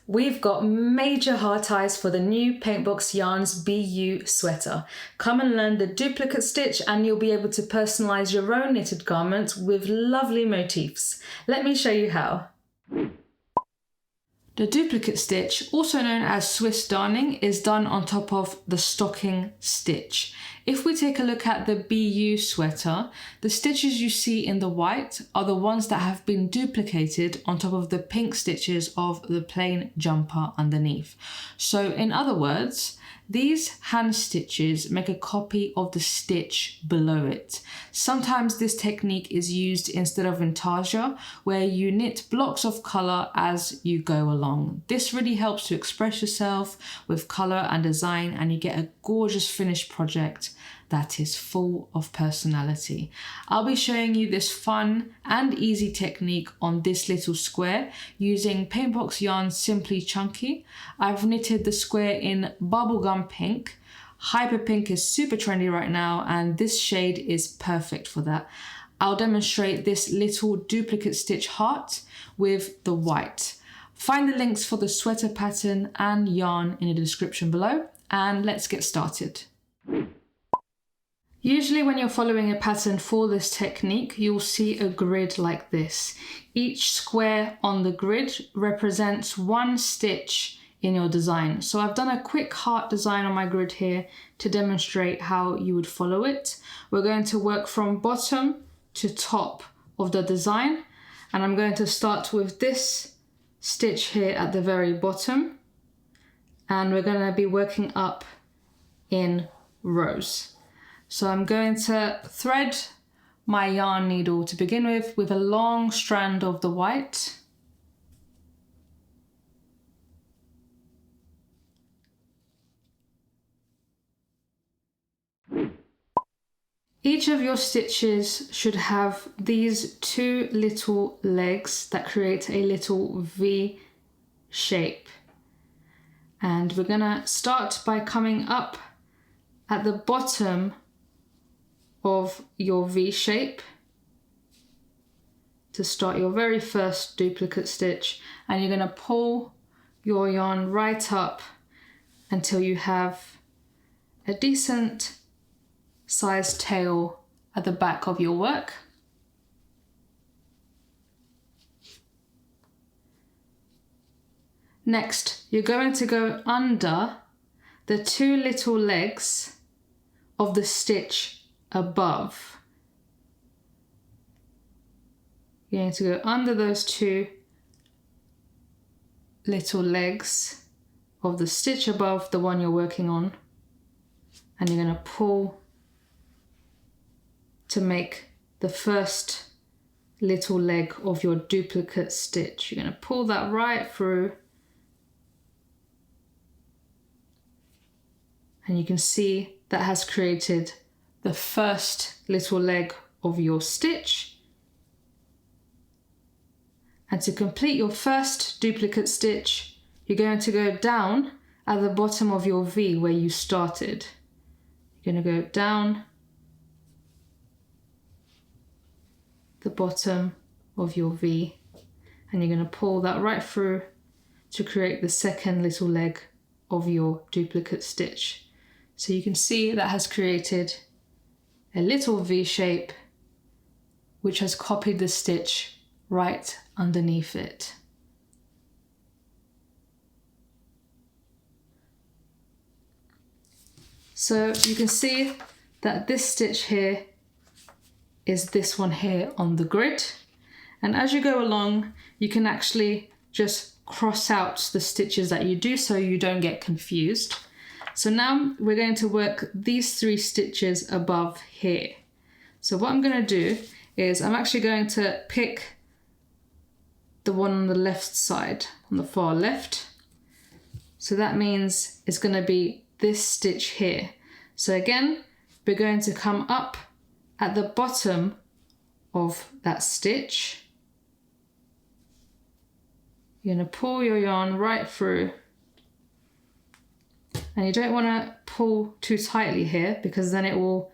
We've got major hard ties for the new Paintbox Yarns BU sweater. Come and learn the duplicate stitch and you'll be able to personalize your own knitted garment with lovely motifs. Let me show you how. The duplicate stitch, also known as Swiss darning, is done on top of the stocking stitch. If we take a look at the BU sweater, the stitches you see in the white are the ones that have been duplicated on top of the pink stitches of the plain jumper underneath. So in other words, these hand stitches make a copy of the stitch below it. Sometimes this technique is used instead of intarsia, where you knit blocks of colour as you go along. This really helps to express yourself with colour and design, and you get a gorgeous finished project that is full of personality. I'll be showing you this fun and easy technique on this little square using Paintbox yarn Simply Chunky. I've knitted the square in bubblegum pink. Hyper pink is super trendy right now, and this shade is perfect for that. I'll demonstrate this little duplicate stitch heart with the white. Find the links for the sweater pattern and yarn in the description below, and let's get started. Usually when you're following a pattern for this technique, you'll see a grid like this. Each square on the grid represents one stitch in your design. So I've done a quick heart design on my grid here to demonstrate how you would follow it. We're going to work from bottom to top of the design, and I'm going to start with this stitch here at the very bottom, and we're going to be working up in rows. So I'm going to thread my yarn needle to begin with a long strand of the white. Each of your stitches should have these two little legs that create a little V shape. And we're gonna start by coming up at the bottom of your V shape to start your very first duplicate stitch, and you're going to pull your yarn right up until you have a decent sized tail at the back of your work. Next, you're going to go under the two little legs of the stitch above. You're going to go under those two little legs of the stitch above the one you're working on, and you're going to pull to make the first little leg of your duplicate stitch. You're going to pull that right through, and you can see that has created the first little leg of your stitch. And to complete your first duplicate stitch, you're going to go down at the bottom of your V where you started. You're going to go down the bottom of your V, and you're going to pull that right through to create the second little leg of your duplicate stitch. So you can see that has created a little V shape which has copied the stitch right underneath it. So you can see that this stitch here is this one here on the grid, and as you go along you can actually just cross out the stitches that you do so you don't get confused. So now we're going to work these three stitches above here. So what I'm going to do is I'm actually going to pick the one on the left side, on the far left. So that means it's going to be this stitch here. So again, we're going to come up at the bottom of that stitch. You're going to pull your yarn right through. And you don't want to pull too tightly here because then it will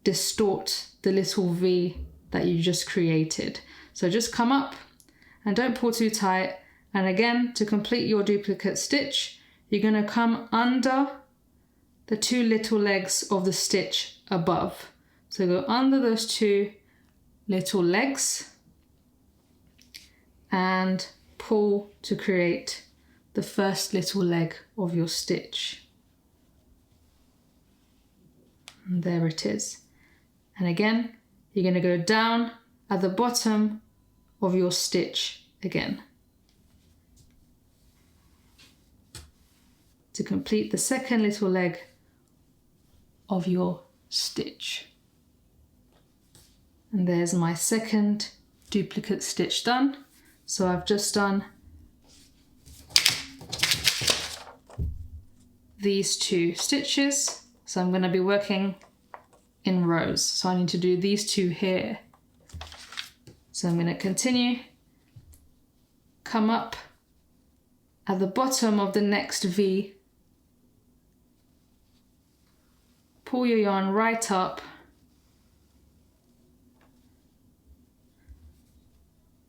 distort the little V that you just created. So just come up and don't pull too tight, And again, to complete your duplicate stitch, you're going to come under the 2 little legs of the stitch above. So go under those 2 little legs and pull to create the first little leg of your stitch. And there it is. And again, you're going to go down at the bottom of your stitch again to complete the second little leg of your stitch. And there's my second duplicate stitch done. So I've just done these 2 stitches. So I'm going to be working in rows. So I need to do these 2 here. So I'm going to continue, come up at the bottom of the next V, pull your yarn right up,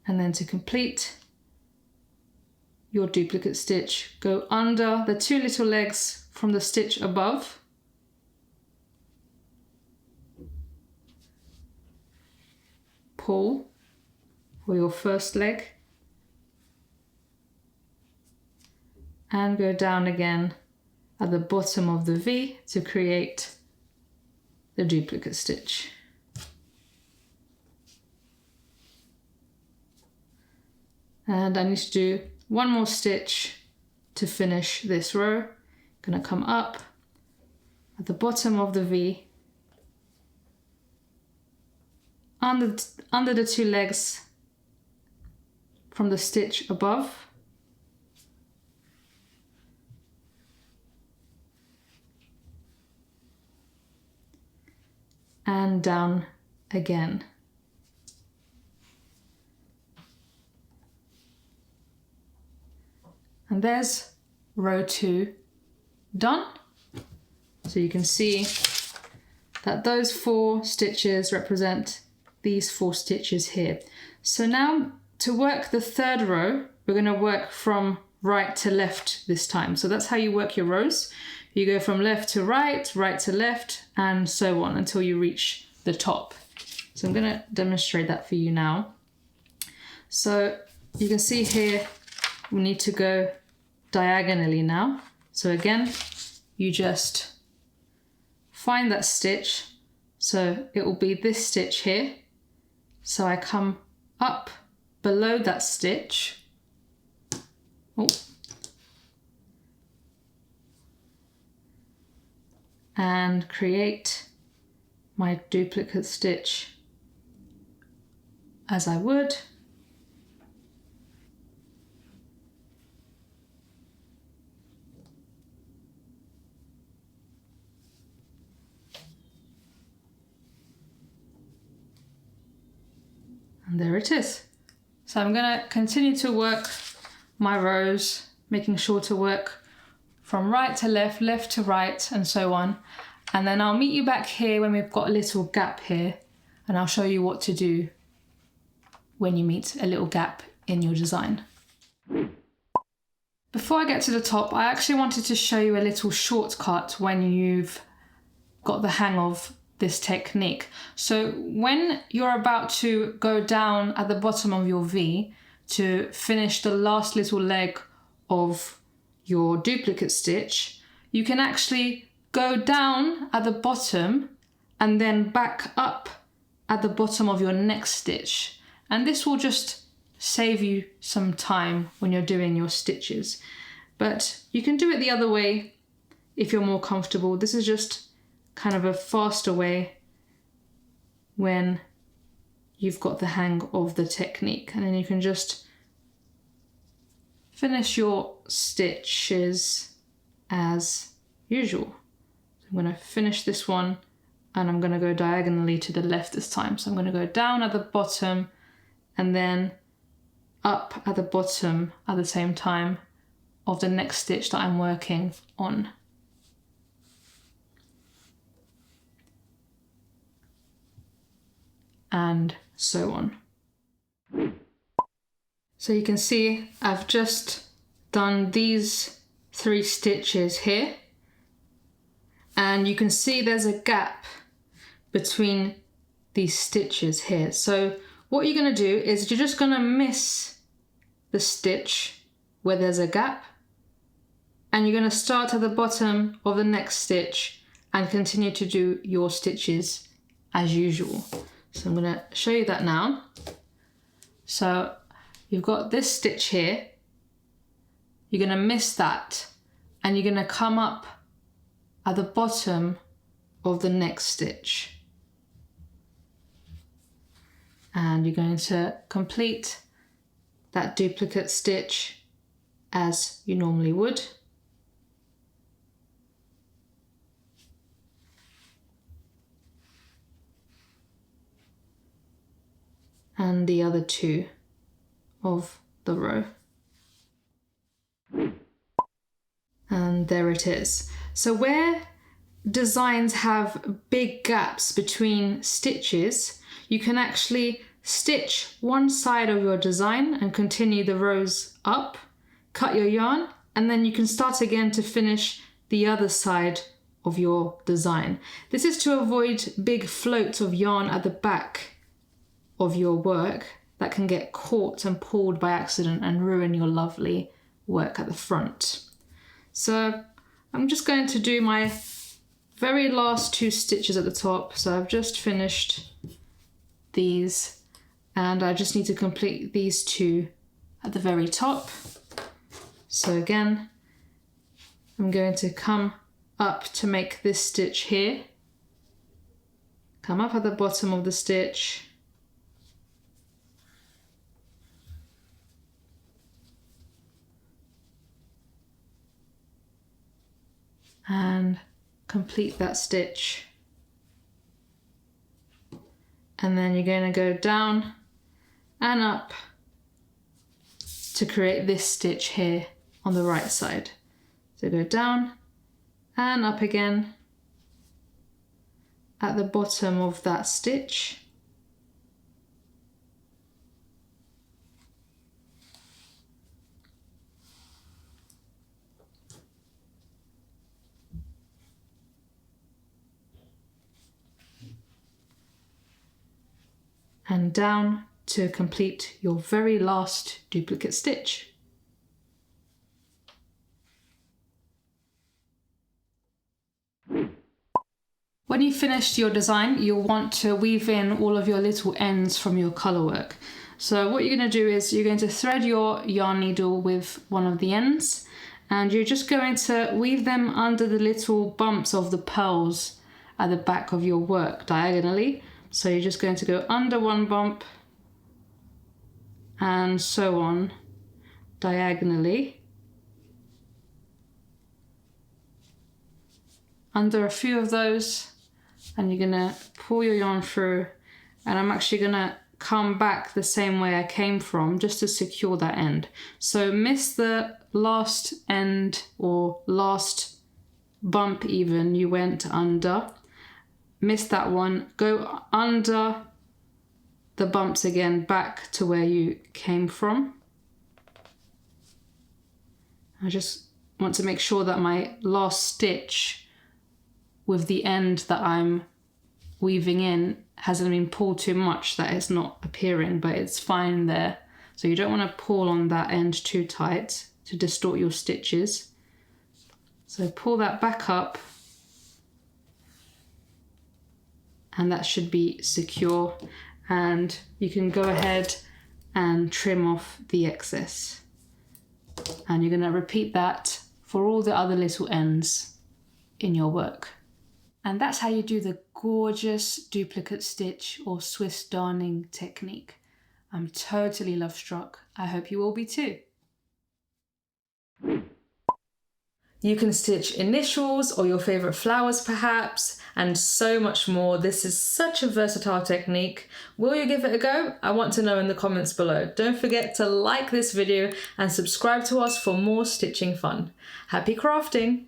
and then to complete your duplicate stitch, go under the 2 little legs from the stitch above, pull for your first leg, and go down again at the bottom of the V to create the duplicate stitch. And I need to do 1 more stitch to finish this row. Gonna come up at the bottom of the V, under the 2 legs from the stitch above, and down again. And there's row 2 done. So you can see that those 4 stitches represent these 4 stitches here. So now to work the 3rd row, we're going to work from right to left this time. So that's how you work your rows. You go from left to right, right to left, and so on until you reach the top. So I'm going to demonstrate that for you now. So you can see here, we need to go diagonally now. So again, you just find that stitch. So it will be this stitch here. So I come up below that stitch. Oh. And create my duplicate stitch as I would. And there it is. So I'm going to continue to work my rows, making sure to work from right to left, left to right, and so on. And then I'll meet you back here when we've got a little gap here, and I'll show you what to do when you meet a little gap in your design. Before I get to the top, I actually wanted to show you a little shortcut when you've got the hang of this technique. So when you're about to go down at the bottom of your V to finish the last little leg of your duplicate stitch, you can actually go down at the bottom and then back up at the bottom of your next stitch. And this will just save you some time when you're doing your stitches. But you can do it the other way if you're more comfortable. This is just kind of a faster way when you've got the hang of the technique. And then you can just finish your stitches as usual. I'm going to finish this one and I'm going to go diagonally to the left this time. So I'm going to go down at the bottom and then up at the bottom at the same time of the next stitch that I'm working on. And so on. So you can see I've just done these 3 stitches here, and you can see there's a gap between these stitches here. So what you're going to do is you're just going to miss the stitch where there's a gap, and you're going to start at the bottom of the next stitch and continue to do your stitches as usual. So I'm going to show you that now. So you've got this stitch here, you're going to miss that, and you're going to come up at the bottom of the next stitch. And you're going to complete that duplicate stitch as you normally would. And the other 2 of the row. And there it is. So where designs have big gaps between stitches, you can actually stitch one side of your design and continue the rows up, cut your yarn, and then you can start again to finish the other side of your design. This is to avoid big floats of yarn at the back of your work that can get caught and pulled by accident and ruin your lovely work at the front. So I'm just going to do my very last 2 stitches at the top. So I've just finished these, and I just need to complete these 2 at the very top. So again, I'm going to come up to make this stitch here, come up at the bottom of the stitch, and complete that stitch. And then you're going to go down and up to create this stitch here on the right side. So go down and up again at the bottom of that stitch. And down to complete your very last duplicate stitch. When you've finished your design, you'll want to weave in all of your little ends from your colour work. So what you're going to do is you're going to thread your yarn needle with one of the ends, and you're just going to weave them under the little bumps of the pearls at the back of your work diagonally. So you're just going to go under one bump and so on diagonally, under a few of those, and you're going to pull your yarn through, and I'm actually going to come back the same way I came from just to secure that end. So miss the last end or last bump even you went under. Miss that one, go under the bumps again back to where you came from. I just want to make sure that my last stitch with the end that I'm weaving in hasn't been pulled too much, that it's not appearing, but it's fine there. So you don't want to pull on that end too tight to distort your stitches. So pull that back up, and that should be secure, and you can go ahead and trim off the excess. And you're going to repeat that for all the other little ends in your work. And that's how you do the gorgeous duplicate stitch or Swiss darning technique. I'm totally love struck. I hope you will be too. You can stitch initials or your favorite flowers perhaps, and so much more. This is such a versatile technique. Will you give it a go? I want to know in the comments below. Don't forget to like this video and subscribe to us for more stitching fun. Happy crafting!